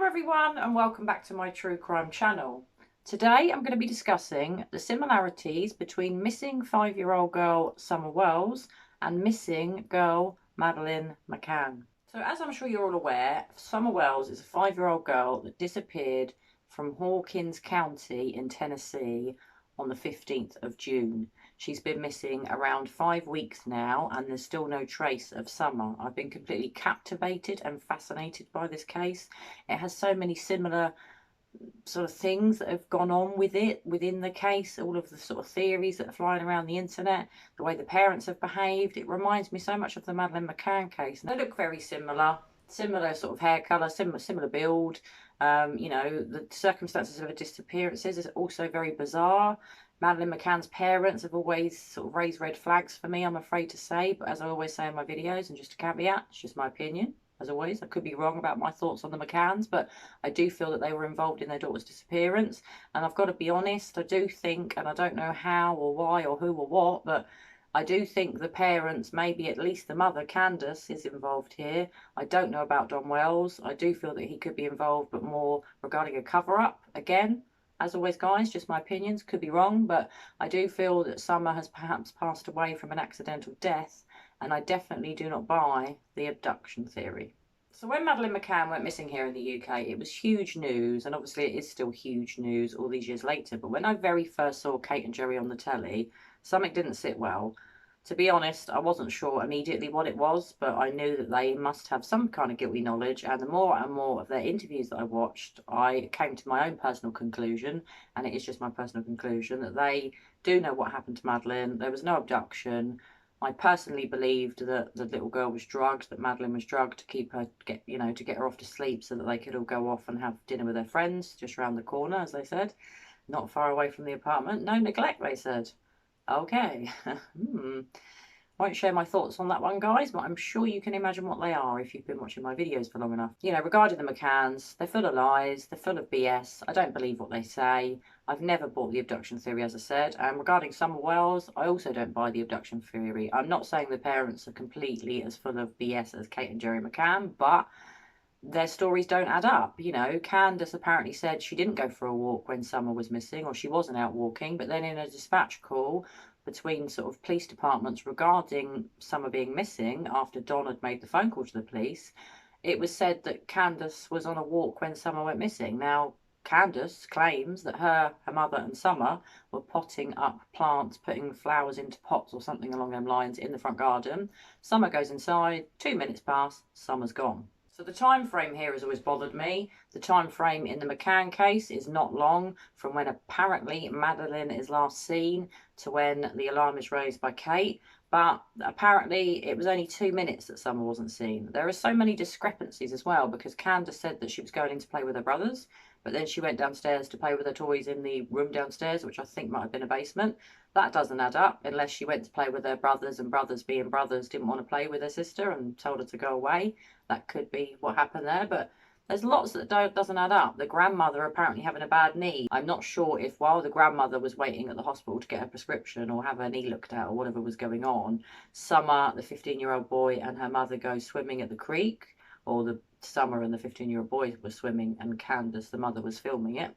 everyone and welcome back to my true crime channel. Today I'm going to be discussing the similarities between missing 5-year-old girl Summer Wells and missing girl Madeleine McCann. So as I'm sure you're all aware, Summer Wells is a 5-year-old girl that disappeared from Hawkins County in Tennessee on the 15th of June. She's been missing around 5 weeks now and there's still no trace of Summer. I've been completely captivated and fascinated by this case. It has so many similar sort of things that have gone on with it within the case, all of the sort of theories that are flying around the internet, the way the parents have behaved. It reminds me so much of the Madeleine McCann case. They look very similar sort of hair colour, similar build. You know, the circumstances of her disappearances is also very bizarre. Madeleine McCann's parents have always sort of raised red flags for me, I'm afraid to say, but as I always say in my videos, and just a caveat, it's just my opinion. As always, I could be wrong about my thoughts on the McCanns, but I do feel that they were involved in their daughter's disappearance. And I've got to be honest, I do think, and I don't know how or why or who or what, but I do think the parents, maybe at least the mother, Candace, is involved here. I don't know about Don Wells. I do feel that he could be involved, but more regarding a cover-up. Again, as always, guys, just my opinions, could be wrong, but I do feel that Summer has perhaps passed away from an accidental death, and I definitely do not buy the abduction theory. So when Madeleine McCann went missing here in the UK, it was huge news, and obviously it is still huge news all these years later, but when I very first saw Kate and Jerry on the telly, something didn't sit well. To be honest, I wasn't sure immediately what it was, but I knew that they must have some kind of guilty knowledge, and the more and more of their interviews that I watched, I came to my own personal conclusion, and it is just my personal conclusion, that they do know what happened to Madeleine. There was no abduction. I personally believed that the little girl was drugged, that Madeleine was drugged to keep her, to get her off to sleep so that they could all go off and have dinner with their friends just around the corner, as they said, not far away from the apartment. No neglect, they said. Okay. Won't share my thoughts on that one, guys, but I'm sure you can imagine what they are if you've been watching my videos for long enough. You know, regarding the McCanns, they're full of lies, they're full of BS. I don't believe what they say. I've never bought the abduction theory, as I said. And regarding Summer Wells, I also don't buy the abduction theory. I'm not saying the parents are completely as full of BS as Kate and Jerry McCann, but their stories don't add up. You know, Candace apparently said she didn't go for a walk when Summer was missing, or she wasn't out walking, but then in a dispatch call between sort of police departments regarding Summer being missing after Don had made the phone call to the police, it was said that Candace was on a walk when Summer went missing. Now, Candace claims that her mother and Summer were potting up plants, putting flowers into pots or something along them lines in the front garden. Summer goes inside, 2 minutes pass, Summer's gone. So the time frame here has always bothered me. The time frame in the McCann case is not long from when apparently Madeleine is last seen to when the alarm is raised by Kate. But apparently it was only 2 minutes that Summer wasn't seen. There are so many discrepancies as well, because Candace said that she was going in to play with her brothers, but then she went downstairs to play with her toys in the room downstairs, which I think might have been a basement. That doesn't add up, unless she went to play with her brothers, and brothers being brothers didn't want to play with her sister and told her to go away. That could be what happened there, but there's lots that doesn't add up. The grandmother apparently having a bad knee. I'm not sure if while the grandmother was waiting at the hospital to get her prescription or have her knee looked at or whatever was going on, Summer, the 15-year-old boy, and her mother go swimming at the creek, or the Summer and the 15-year-old boy were swimming and Candace, the mother, was filming.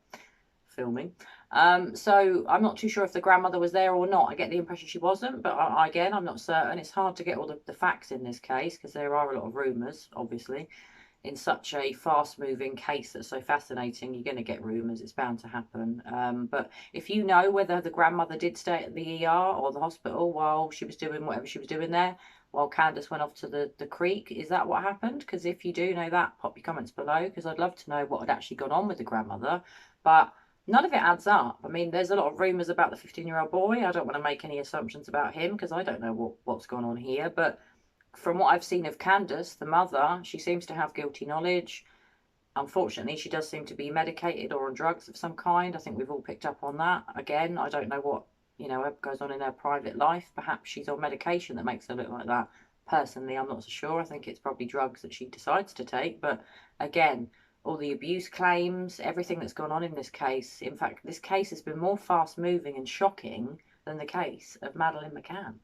So I'm not too sure if the grandmother was there or not. I get the impression she wasn't, but again, I'm not certain. It's hard to get all the facts in this case because there are a lot of rumours, obviously. In such a fast-moving case that's so fascinating, you're going to get rumours. It's bound to happen. But if you know whether the grandmother did stay at the ER or the hospital while she was doing whatever she was doing there, while Candace went off to the creek, is that what happened? Because if you do know that, pop your comments below, because I'd love to know what had actually gone on with the grandmother. But none of it adds up. I mean, there's a lot of rumours about the 15-year-old boy. I don't want to make any assumptions about him because I don't know what's gone on here. But from what I've seen of Candace, the mother, she seems to have guilty knowledge. Unfortunately, she does seem to be medicated or on drugs of some kind. I think we've all picked up on that. Again, I don't know what, goes on in her private life. Perhaps she's on medication that makes her look like that. Personally, I'm not so sure. I think it's probably drugs that she decides to take. But again, all the abuse claims, everything that's gone on in this case. In fact, this case has been more fast-moving and shocking than the case of Madeleine McCann.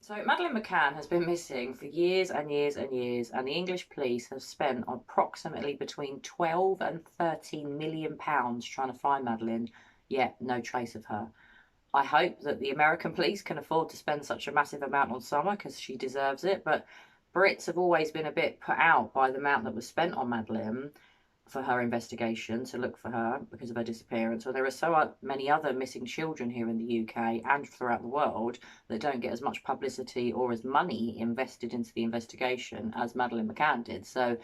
So Madeleine McCann has been missing for years and years and years, and the English police have spent approximately between 12 and 13 million pounds trying to find Madeleine, yet no trace of her. I hope that the American police can afford to spend such a massive amount on Summer because she deserves it, but Brits have always been a bit put out by the amount that was spent on Madeleine for her investigation to look for her because of her disappearance. Well, there are so many other missing children here in the UK and throughout the world that don't get as much publicity or as money invested into the investigation as Madeleine McCann did. So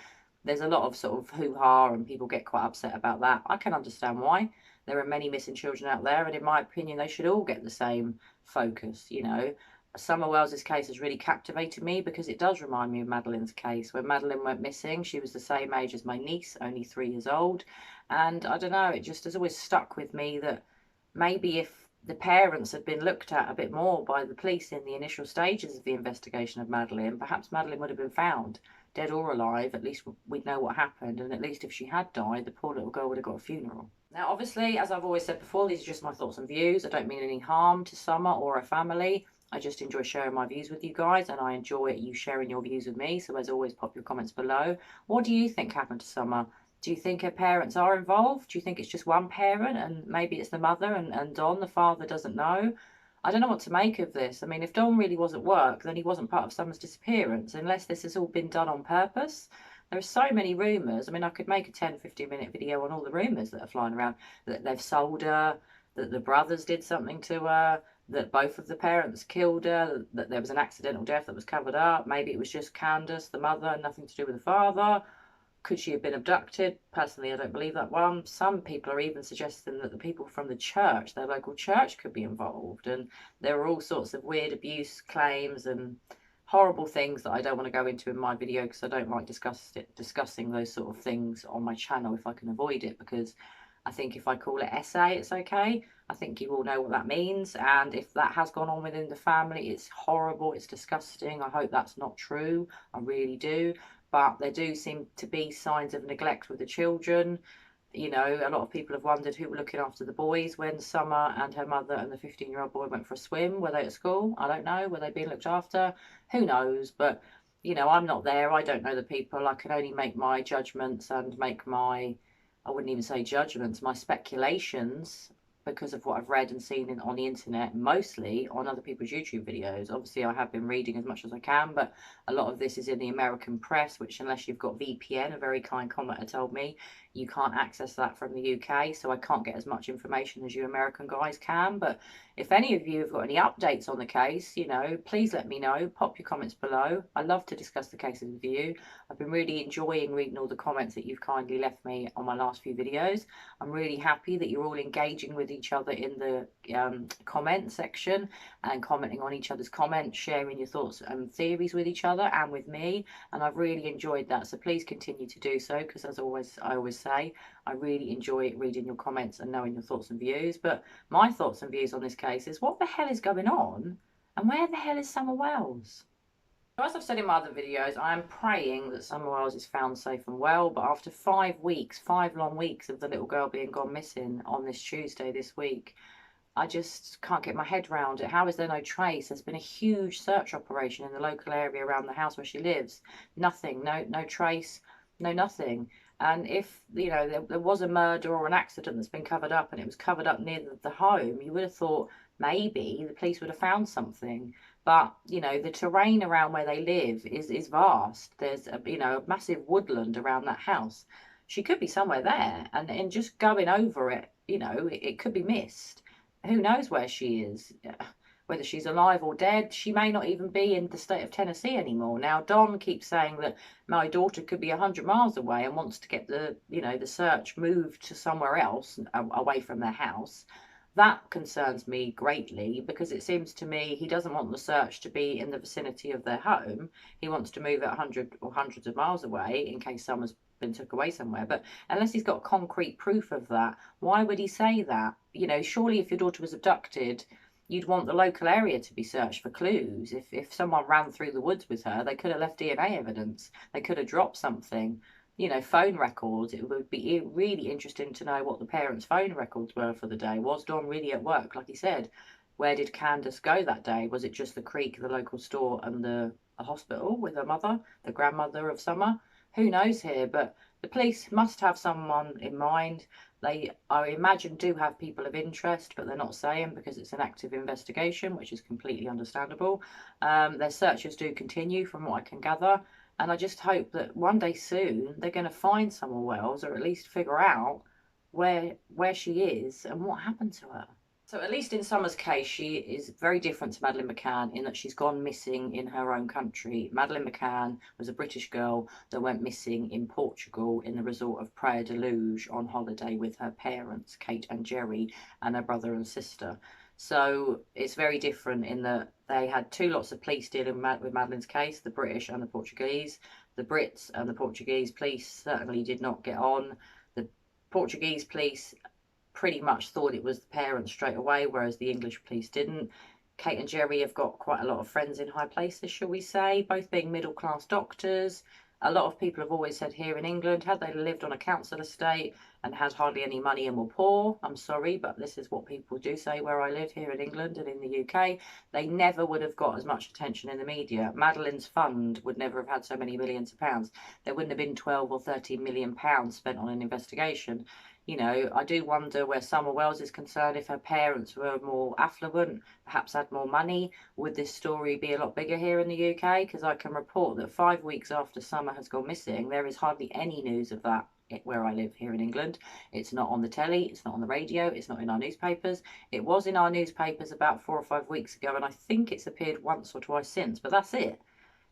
there's a lot of sort of hoo-ha and people get quite upset about that. I can understand why. There are many missing children out there, and in my opinion, they should all get the same focus, you know. Summer Wells's case has really captivated me because it does remind me of Madeleine's case. When Madeleine went missing, she was the same age as my niece, only 3 years old. And I don't know, it just has always stuck with me that maybe if the parents had been looked at a bit more by the police in the initial stages of the investigation of Madeleine, perhaps Madeleine would have been found, dead or alive. At least we'd know what happened, and at least if she had died, the poor little girl would have got a funeral. Now, obviously, as I've always said before, these are just my thoughts and views. I don't mean any harm to Summer or her family. I just enjoy sharing my views with you guys, and I enjoy you sharing your views with me. So as always, pop your comments below. What do you think happened to Summer? Do you think her parents are involved? Do you think it's just one parent and maybe it's the mother and Don, the father, doesn't know? I don't know what to make of this. I mean, if Don really was at work, then he wasn't part of Summer's disappearance, unless this has all been done on purpose. There are so many rumours. I mean, I could make a 10-15 minute video on all the rumours that are flying around, that they've sold her, that the brothers did something to her, that both of the parents killed her, that there was an accidental death that was covered up. Maybe it was just Candace, the mother, nothing to do with the father. Could she have been abducted? Personally, I don't believe that one. Some people are even suggesting that the people from the church, their local church, could be involved. And there are all sorts of weird abuse claims and horrible things that I don't want to go into in my video because I don't like discussing those sort of things on my channel if I can avoid it, because I think if I call it essay, it's okay. I think you all know what that means. And if that has gone on within the family, it's horrible, it's disgusting. I hope that's not true. I really do. But there do seem to be signs of neglect with the children. You know, a lot of people have wondered who were looking after the boys when Summer and her mother and the 15-year-old boy went for a swim. Were they at school? I don't know. Were they being looked after? Who knows? But, you know, I'm not there. I don't know the people. I can only make my judgments and make my, I wouldn't even say judgments, my speculations, because of what I've read and seen on the internet, mostly on other people's YouTube videos. Obviously, I have been reading as much as I can, but a lot of this is in the American press, which unless you've got VPN, a very kind commenter told me, you can't access that from the UK, so I can't get as much information as you American guys can. But if any of you have got any updates on the case, you know, please let me know. Pop your comments below. I love to discuss the cases with you. I've been really enjoying reading all the comments that you've kindly left me on my last few videos. I'm really happy that you're all engaging with each other in the comment section and commenting on each other's comments, sharing your thoughts and theories with each other and with me, and I've really enjoyed that. So please continue to do so, because as always, I always say, I really enjoy reading your comments and knowing your thoughts and views. But my thoughts and views on this case is, what the hell is going on, and where the hell is Summer Wells? As I've said in my other videos, I am praying that Summer Wells is found safe and well, but after 5 weeks, 5 long weeks of the little girl being gone missing on this Tuesday this week, I just can't get my head around it. How is there no trace? There's been a huge search operation in the local area around the house where she lives. Nothing, no trace, no nothing. And if, you know, there was a murder or an accident that's been covered up and it was covered up near the home, you would have thought maybe the police would have found something. But, you know, the terrain around where they live is vast. There's, you know, a massive woodland around that house. She could be somewhere there, and in just going over it, you know, it could be missed. Who knows where she is, whether she's alive or dead. She may not even be in the state of Tennessee anymore. Now, Don keeps saying that my daughter could be 100 miles away and wants to get the, you know, the search moved to somewhere else, away from their house. That concerns me greatly, because it seems to me he doesn't want the search to be in the vicinity of their home. He wants to move it 100 or hundreds of miles away in case someone's been took away somewhere. But unless he's got concrete proof of that, why would he say that? You know, surely if your daughter was abducted, you'd want the local area to be searched for clues. If someone ran through the woods with her, they could have left DNA evidence. They could have dropped something. You know, phone records. It would be really interesting to know what the parents' phone records were for the day. Was Don really at work, like he said? Where did Candace go that day? Was it just the creek, the local store, and the hospital with her mother, the grandmother of Summer? Who knows here, but the police must have someone in mind. They, I imagine, do have people of interest, but they're not saying because it's an active investigation, which is completely understandable. Their searches do continue from what I can gather. And I just hope that one day soon they're going to find Summer Wells, or at least figure out where she is and what happened to her. So at least in Summer's case, she is very different to Madeleine McCann in that she's gone missing in her own country. Madeleine McCann was a British girl that went missing in Portugal in the resort of Praia de Luz on holiday with her parents, Kate and Jerry, and her brother and sister. So it's very different in that they had two lots of police dealing with Madeleine's case, the British and the Portuguese. The Brits and the Portuguese police certainly did not get on. The Portuguese police pretty much thought it was the parents straight away, whereas the English police didn't. Kate and Jerry have got quite a lot of friends in high places, shall we say, both being middle-class doctors. A lot of people have always said here in England, had they lived on a council estate and had hardly any money and were poor, I'm sorry, but this is what people do say where I live here in England and in the UK, they never would have got as much attention in the media. Madeleine's fund would never have had so many millions of pounds. There wouldn't have been 12 or 13 million pounds spent on an investigation. You know, I do wonder where Summer Wells is concerned. If her parents were more affluent, perhaps had more money, would this story be a lot bigger here in the UK? Because I can report that 5 weeks after Summer has gone missing, there is hardly any news of that where I live here in England. It's not on the telly, it's not on the radio, it's not in our newspapers. It was in our newspapers about 4 or 5 weeks ago, and I think it's appeared once or twice since, but that's it.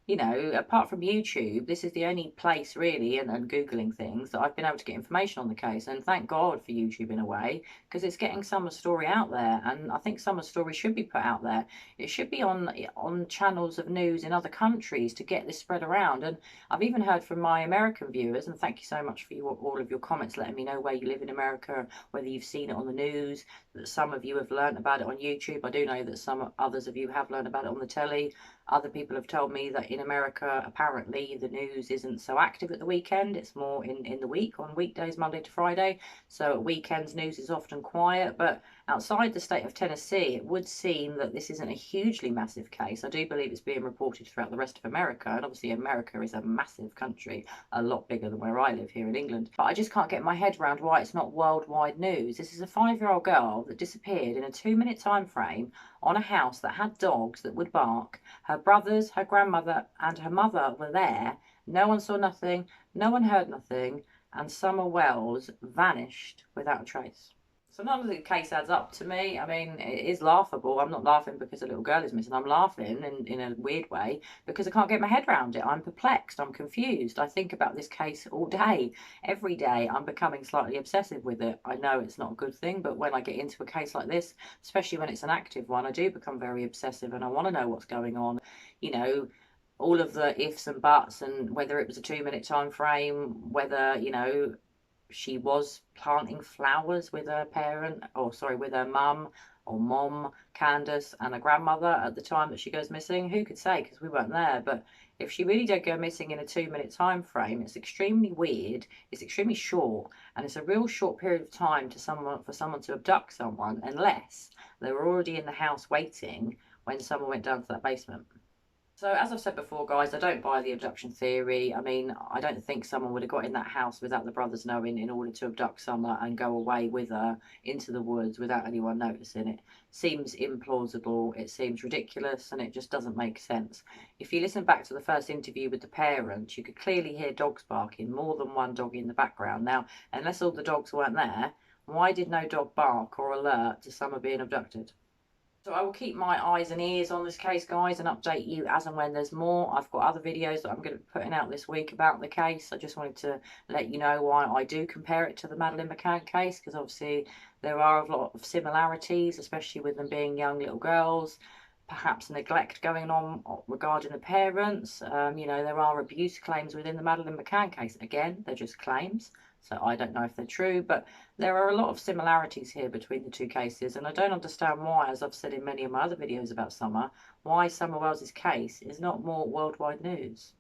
You know, apart from YouTube, this is the only place really, and Googling things, that I've been able to get information on the case. And thank God for YouTube in a way, because it's getting Summer's story out there. And I think Summer's story should be put out there. It should be on channels of news in other countries to get this spread around. And I've even heard from my American viewers, and thank you so much for all of your comments letting me know where you live in America, whether you've seen it on the news, that some of you have learned about it on YouTube. I do know that some others of you have learned about it on the telly. Other people have told me that in America, apparently, the news isn't so active at the weekend. It's more in the week, on weekdays, Monday to Friday. So at weekends, news is often quiet. But outside the state of Tennessee, it would seem that this isn't a hugely massive case. I do believe it's being reported throughout the rest of America. And obviously, America is a massive country, a lot bigger than where I live here in England. But I just can't get my head around why it's not worldwide news. This is a 5-year-old girl that disappeared in a 2-minute time frame on a house that had dogs that would bark. Her brothers, her grandmother, and her mother were there. No one saw nothing, no one heard nothing, and Summer Wells vanished without a trace. So none of the case adds up to me. I mean, it is laughable. I'm not laughing because a little girl is missing. I'm laughing in a weird way because I can't get my head around it. I'm perplexed. I'm confused. I think about this case all day. Every day I'm becoming slightly obsessive with it. I know it's not a good thing, but when I get into a case like this, especially when it's an active one, I do become very obsessive and I want to know what's going on. You know, all of the ifs and buts, and whether it was a 2-minute time frame, whether, you know, she was planting flowers with her parent, or sorry, with her mum or mom, Candace, and her grandmother at the time that she goes missing. Who could say, because we weren't there. But if she really did go missing in a 2-minute time frame, it's extremely weird, it's extremely short, and it's a real short period of time for someone to abduct someone, unless they were already in the house waiting when someone went down to that basement. So as I've said before, guys, I don't buy the abduction theory. I mean, I don't think someone would have got in that house without the brothers knowing in order to abduct Summer and go away with her into the woods without anyone noticing. It seems implausible, it seems ridiculous, and it just doesn't make sense. If you listen back to the first interview with the parents, you could clearly hear dogs barking, more than one dog in the background. Now, unless all the dogs weren't there, why did no dog bark or alert to Summer being abducted? So I will keep my eyes and ears on this case, guys, and update you as and when there's more. I've got other videos that I'm going to be putting out this week about the case. I just wanted to let you know why I do compare it to the Madeleine McCann case, because obviously there are a lot of similarities, especially with them being young little girls. Perhaps neglect going on regarding the parents. You know, there are abuse claims within the Madeleine McCann case. Again, they're just claims, so I don't know if they're true, but there are a lot of similarities here between the two cases, and I don't understand why, as I've said in many of my other videos about Summer, why Summer Wells' case is not more worldwide news.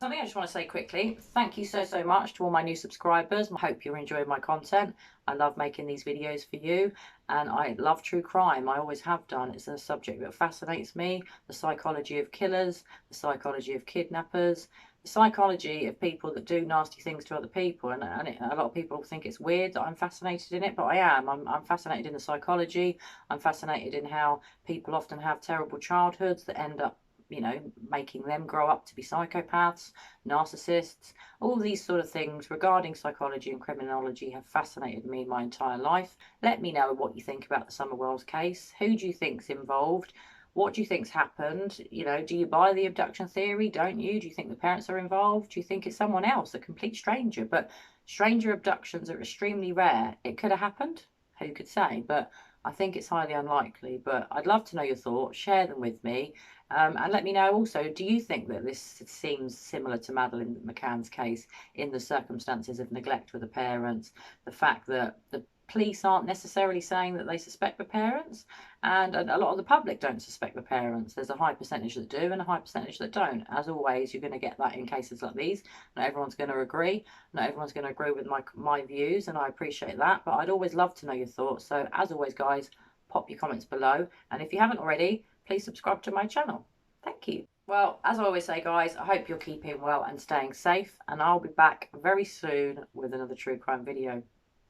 Something I just want to say quickly, thank you so much to all my new subscribers. I hope you're enjoying my content. I love making these videos for you, and I love true crime. I always have done. It's a subject that fascinates me. The psychology of killers, the psychology of kidnappers, the psychology of people that do nasty things to other people. And a lot of people think it's weird that I'm fascinated in it, but I am. I'm fascinated in the psychology. I'm fascinated in how people often have terrible childhoods that end up, you know, making them grow up to be psychopaths, narcissists. All these sort of things regarding psychology and criminology have fascinated me my entire life. Let me know what you think about the Summer Wells case. Who do you think's involved? What do you think's happened? You know, do you buy the abduction theory? Don't you? Do you think the parents are involved? Do you think it's someone else, a complete stranger? But stranger abductions are extremely rare. It could have happened. Who could say? But I think it's highly unlikely. But I'd love to know your thoughts. Share them with me. And let me know also, do you think that this seems similar to Madeleine McCann's case in the circumstances of neglect with the parents, the fact that the police aren't necessarily saying that they suspect the parents, and a lot of the public don't suspect the parents. There's a high percentage that do and a high percentage that don't. As always, you're going to get that in cases like these. Not everyone's going to agree. Not everyone's going to agree with my views, and I appreciate that. But I'd always love to know your thoughts. So as always, guys, pop your comments below. And if you haven't already, please subscribe to my channel. Thank you. Well, as I always say, guys, I hope you're keeping well and staying safe, and I'll be back very soon with another true crime video.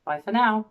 Bye for now.